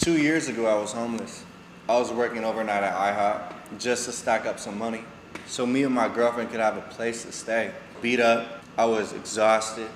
2 years ago, I was homeless. I was working overnight at IHOP just to stack up some money so me and my girlfriend could have a place to stay. Beat up, I was exhausted.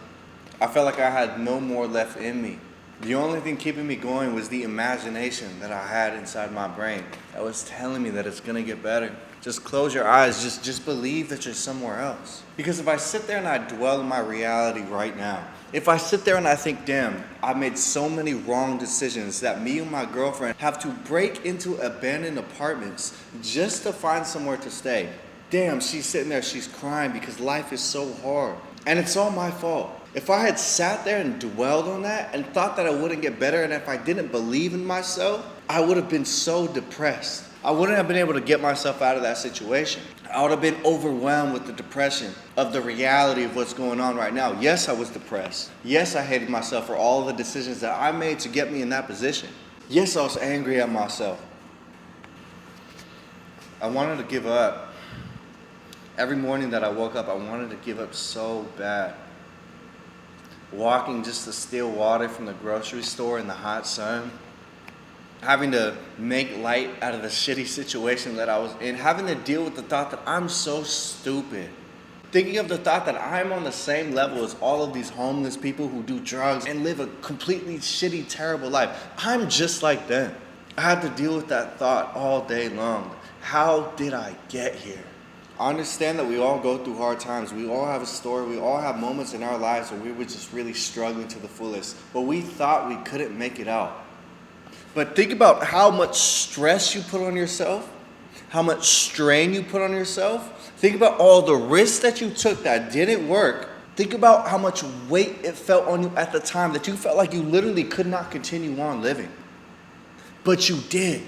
I felt like I had no more left in me. The only thing keeping me going was the imagination that I had inside my brain that was telling me that it's gonna get better. Just close your eyes, just believe that you're somewhere else. Because if I sit there and I dwell in my reality right now, if I sit there and I think, damn, I made so many wrong decisions that me and my girlfriend have to break into abandoned apartments just to find somewhere to stay. Damn, she's sitting there, she's crying because life is so hard. And it's all my fault. If I had sat there and dwelled on that and thought that I wouldn't get better, and if I didn't believe in myself, I would have been so depressed. I wouldn't have been able to get myself out of that situation. I would have been overwhelmed with the depression of the reality of what's going on right now. Yes, I was depressed. Yes, I hated myself for all the decisions that I made to get me in that position. Yes, I was angry at myself. I wanted to give up. Every morning that I woke up, I wanted to give up so bad. Walking just to steal water from the grocery store in the hot sun. Having to make light out of the shitty situation that I was in. Having to deal with the thought that I'm so stupid. Thinking of the thought that I'm on the same level as all of these homeless people who do drugs and live a completely shitty, terrible life. I'm just like them. I had to deal with that thought all day long. How did I get here? I understand that we all go through hard times. We all have a story. We all have moments in our lives where we were just really struggling to the fullest. But we thought we couldn't make it out. But think about how much stress you put on yourself, how much strain you put on yourself. Think about all the risks that you took that didn't work. Think about how much weight it felt on you at the time that you felt like you literally could not continue on living. But you did.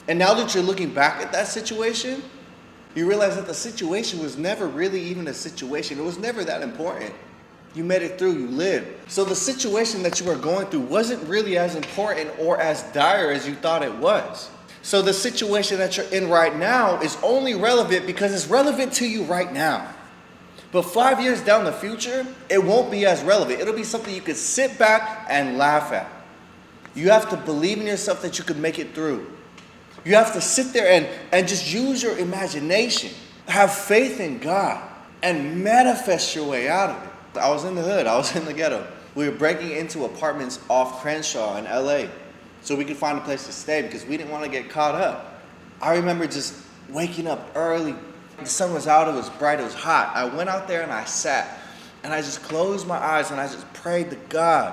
And now that you're looking back at that situation, you realize that the situation was never really even a situation. It was never that important. You made it through, you lived. So the situation that you were going through wasn't really as important or as dire as you thought it was. So the situation that you're in right now is only relevant because it's relevant to you right now. But 5 years down the future, it won't be as relevant. It'll be something you could sit back and laugh at. You have to believe in yourself that you could make it through. You have to sit there and just use your imagination. Have faith in God and manifest your way out of it. I was in the hood. I was in the ghetto. We were breaking into apartments off Crenshaw in LA so we could find a place to stay because we didn't want to get caught up. I remember just waking up early. The sun was out. It was bright. It was hot. I went out there and I sat and I just closed my eyes and I just prayed to God.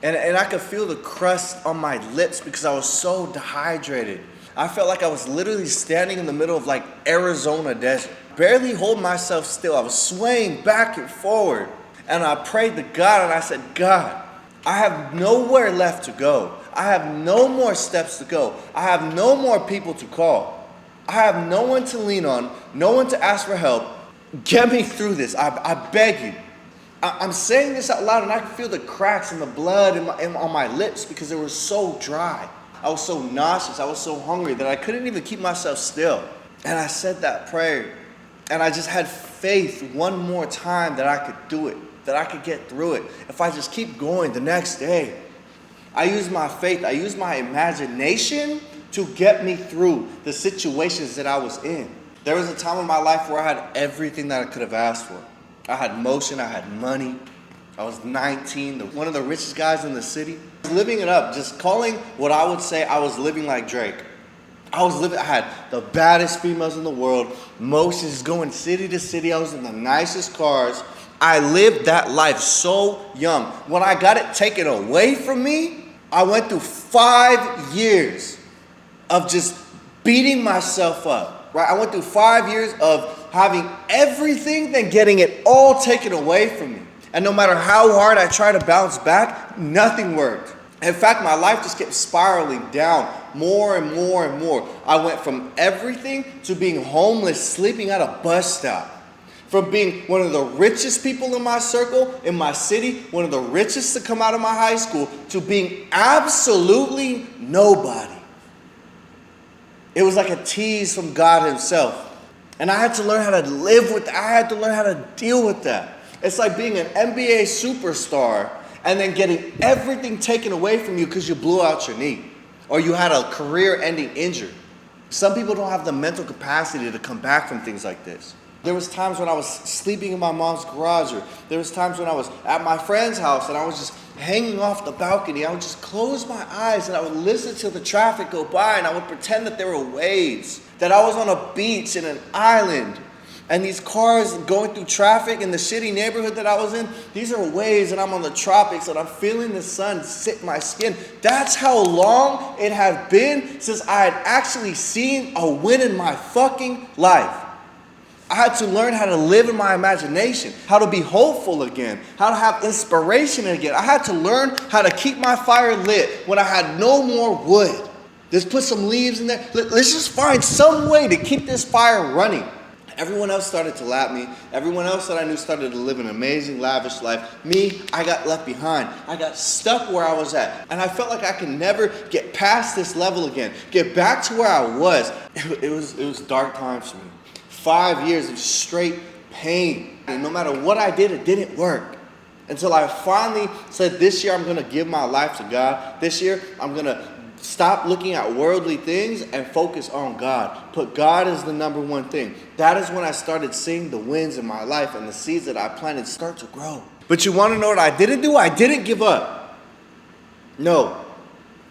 And I could feel the crust on my lips because I was so dehydrated. I felt like I was literally standing in the middle of like Arizona desert. Barely holding myself still. I was swaying back and forward. And I prayed to God and I said, God, I have nowhere left to go. I have no more steps to go. I have no more people to call. I have no one to lean on, no one to ask for help. Get me through this. I beg you. I'm saying this out loud and I can feel the cracks in the blood on my lips because they were so dry. I was so nauseous, I was so hungry that I couldn't even keep myself still. And I said that prayer. And I just had faith one more time that I could do it, that I could get through it. If I just keep going the next day. I used my faith, I used my imagination to get me through the situations that I was in. There was a time in my life where I had everything that I could have asked for. I had motion, I had money. I was 19, one of the richest guys in the city. I was living it up, just calling what I would say I was living like Drake. I had the baddest females in the world, motions going city to city. I was in the nicest cars. I lived that life so young. When I got it taken away from me, I went through 5 years of just beating myself up, right? I went through 5 years of having everything, then getting it all taken away from me. And no matter how hard I tried to bounce back, nothing worked. In fact, my life just kept spiraling down more and more and more. I went from everything to being homeless, sleeping at a bus stop. From being one of the richest people in my circle, in my city, one of the richest to come out of my high school, to being absolutely nobody. It was like a tease from God himself. And I had to learn how to live with that. I had to learn how to deal with that. It's like being an NBA superstar and then getting everything taken away from you because you blew out your knee. or you had a career-ending injury. Some people don't have the mental capacity to come back from things like this. There was times when I was sleeping in my mom's garage, or there was times when I was at my friend's house and I was just hanging off the balcony. I would just close my eyes and I would listen to the traffic go by, and I would pretend that there were waves, that I was on a beach in an island, and these cars going through traffic in the shitty neighborhood that I was in, these are waves, and I'm on the tropics and I'm feeling the sun sit my skin. That's how long it had been since I had actually seen a win in my fucking life. I had to learn how to live in my imagination, how to be hopeful again, how to have inspiration again. I had to learn how to keep my fire lit when I had no more wood. Just put some leaves in there. Let's just find some way to keep this fire running. Everyone else started to lap me. Everyone else that I knew started to live an amazing, lavish life. Me, I got left behind. I got stuck where I was at. And I felt like I could never get past this level again, get back to where I was. It was dark times for me. 5 years of straight pain. And no matter what I did, it didn't work. Until I finally said, this year I'm going to give my life to God. This year I'm going to stop looking at worldly things and focus on God. Put God as the number one thing. That is when I started seeing the wins in my life and the seeds that I planted start to grow. But you want to know what I didn't do? I didn't give up. No.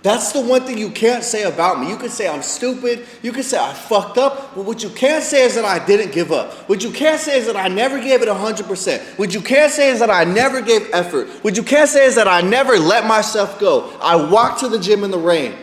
That's the one thing you can't say about me. You can say I'm stupid. You can say I fucked up. But what you can't say is that I didn't give up. What you can't say is that I never gave it 100%. What you can't say is that I never gave effort. What you can't say is that I never let myself go. I walked to the gym in the rain.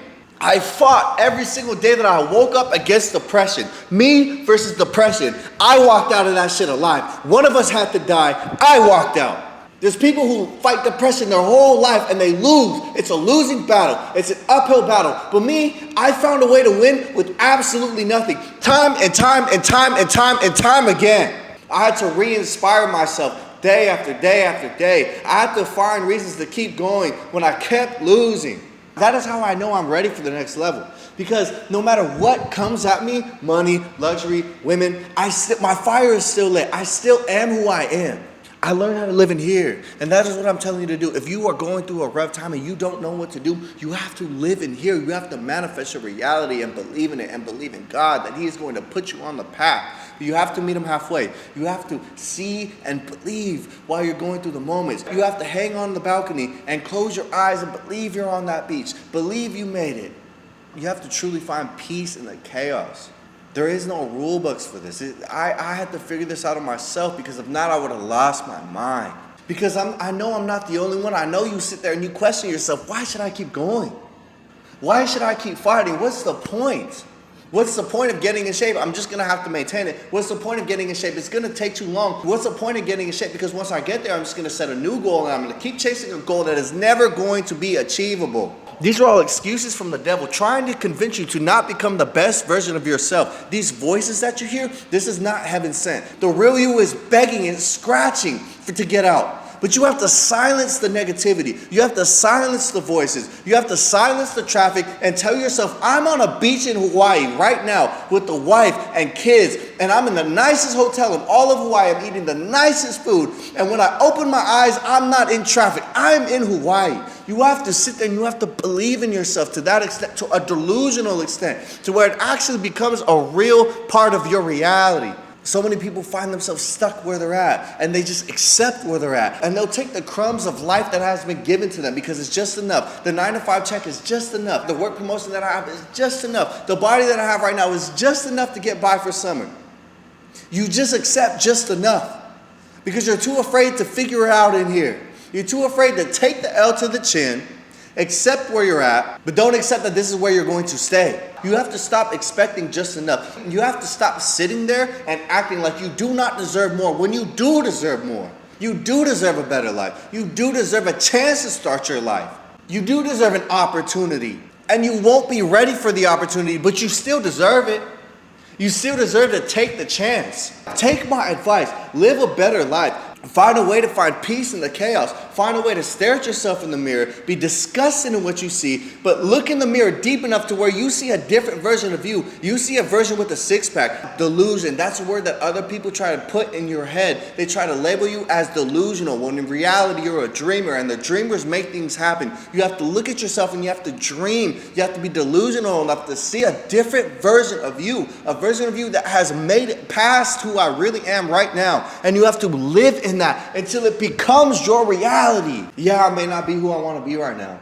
I fought every single day that I woke up against depression. Me versus depression. I walked out of that shit alive. One of us had to die. I walked out. There's people who fight depression their whole life and they lose. It's a losing battle. It's an uphill battle. But me, I found a way to win with absolutely nothing. Time and time and time and time and time again. I had to re-inspire myself day after day after day. I had to find reasons to keep going when I kept losing. That is how I know I'm ready for the next level. Because no matter what comes at me, money, luxury, women, my fire is still lit. I still am who I am. I learned how to live in here. And that is what I'm telling you to do. If you are going through a rough time and you don't know what to do, you have to live in here. You have to manifest your reality and believe in it and believe in God that He is going to put you on the path. You have to meet Him halfway. You have to see and believe while you're going through the moments. You have to hang on the balcony and close your eyes and believe you're on that beach. Believe you made it. You have to truly find peace in the chaos. There is no rule books for this. I had to figure this out on myself, because if not, I would have lost my mind. Because I know I'm not the only one. I know you sit there and you question yourself, why should I keep going? Why should I keep fighting? What's the point? What's the point of getting in shape? I'm just going to have to maintain it. What's the point of getting in shape? It's going to take too long. What's the point of getting in shape? Because once I get there, I'm just going to set a new goal, and I'm going to keep chasing a goal that is never going to be achievable. These are all excuses from the devil trying to convince you to not become the best version of yourself. These voices that you hear, this is not heaven sent. The real you is begging and scratching to get out. But you have to silence the negativity. You have to silence the voices. You have to silence the traffic and tell yourself, I'm on a beach in Hawaii right now with the wife and kids, and I'm in the nicest hotel in all of Hawaii. I'm eating the nicest food. And when I open my eyes, I'm not in traffic. I'm in Hawaii. You have to sit there and you have to believe in yourself to that extent, to a delusional extent, to where it actually becomes a real part of your reality. So many people find themselves stuck where they're at, and they just accept where they're at. And they'll take the crumbs of life that has been given to them because it's just enough. The 9-to-5 check is just enough. The work promotion that I have is just enough. The body that I have right now is just enough to get by for summer. You just accept just enough because you're too afraid to figure it out in here. You're too afraid to take the L to the chin, accept where you're at, but don't accept that this is where you're going to stay. You have to stop expecting just enough. You have to stop sitting there and acting like you do not deserve more when you do deserve more. You do deserve a better life. You do deserve a chance to start your life. You do deserve an opportunity. And you won't be ready for the opportunity, but you still deserve it. You still deserve to take the chance. Take my advice. Live a better life. Find a way to find peace in the chaos. Find a way to stare at yourself in the mirror, be disgusted in what you see, but look in the mirror deep enough to where you see a different version of you. You see a version with a six-pack. Delusion, that's a word that other people try to put in your head. They try to label you as delusional, when in reality you're a dreamer, and the dreamers make things happen. You have to look at yourself and you have to dream. You have to be delusional enough to see a different version of you, a version of you that has made it past who I really am right now. And you have to live in that until it becomes your reality. Yeah, I may not be who I want to be right now,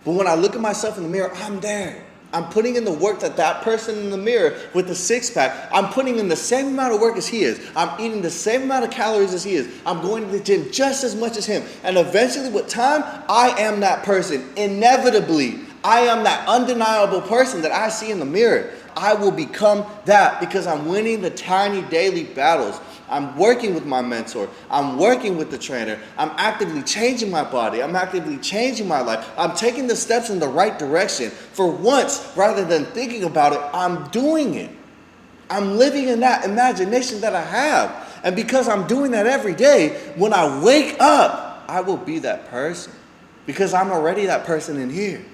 but when I look at myself in the mirror, I'm there. I'm putting in the work that person in the mirror with the six-pack, I'm putting in the same amount of work as he is. I'm eating the same amount of calories as he is. I'm going to the gym just as much as him. And eventually with time, I am that person. Inevitably, I am that undeniable person that I see in the mirror. I will become that because I'm winning the tiny daily battles. I'm working with my mentor. I'm working with the trainer. I'm actively changing my body. I'm actively changing my life. I'm taking the steps in the right direction. For once, rather than thinking about it, I'm doing it. I'm living in that imagination that I have. And because I'm doing that every day, when I wake up, I will be that person. Because I'm already that person in here.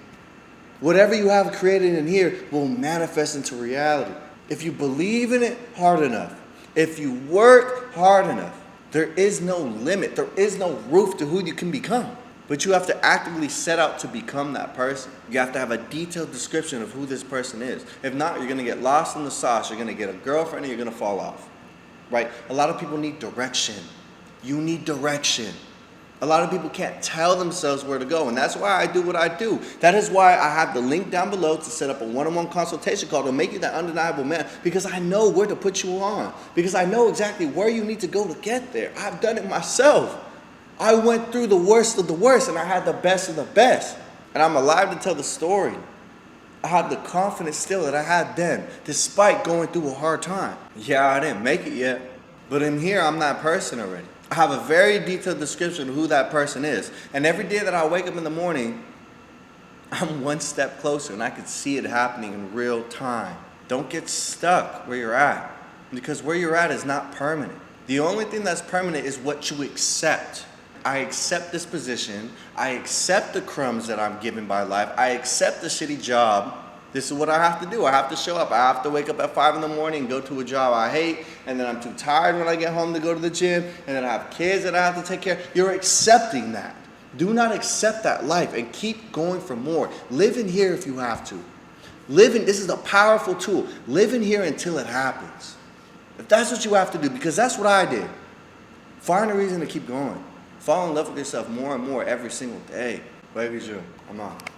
Whatever you have created in here will manifest into reality. If you believe in it hard enough, if you work hard enough, there is no limit. There is no roof to who you can become. But you have to actively set out to become that person. You have to have a detailed description of who this person is. If not, you're going to get lost in the sauce. You're going to get a girlfriend and you're going to fall off. Right? A lot of people need direction. You need direction. A lot of people can't tell themselves where to go, and that's why I do what I do. That is why I have the link down below to set up a one-on-one consultation call to make you that undeniable man, because I know where to put you on, because I know exactly where you need to go to get there. I've done it myself. I went through the worst of the worst, and I had the best of the best, and I'm alive to tell the story. I have the confidence still that I had then, despite going through a hard time. Yeah, I didn't make it yet, but in here, I'm that person already. I have a very detailed description of who that person is. And every day that I wake up in the morning, I'm one step closer and I can see it happening in real time. Don't get stuck where you're at, because where you're at is not permanent. The only thing that's permanent is what you accept. I accept this position. I accept the crumbs that I'm given by life. I accept the shitty job. This is what I have to do. I have to show up. I have to wake up at 5 in the morning and go to a job I hate, and then I'm too tired when I get home to go to the gym, and then I have kids that I have to take care of. You're accepting that. Do not accept that life and keep going for more. Live in here if you have to. This is a powerful tool. Live in here until it happens. If that's what you have to do, because that's what I did. Find a reason to keep going. Fall in love with yourself more and more every single day. Madedrew, I'm out.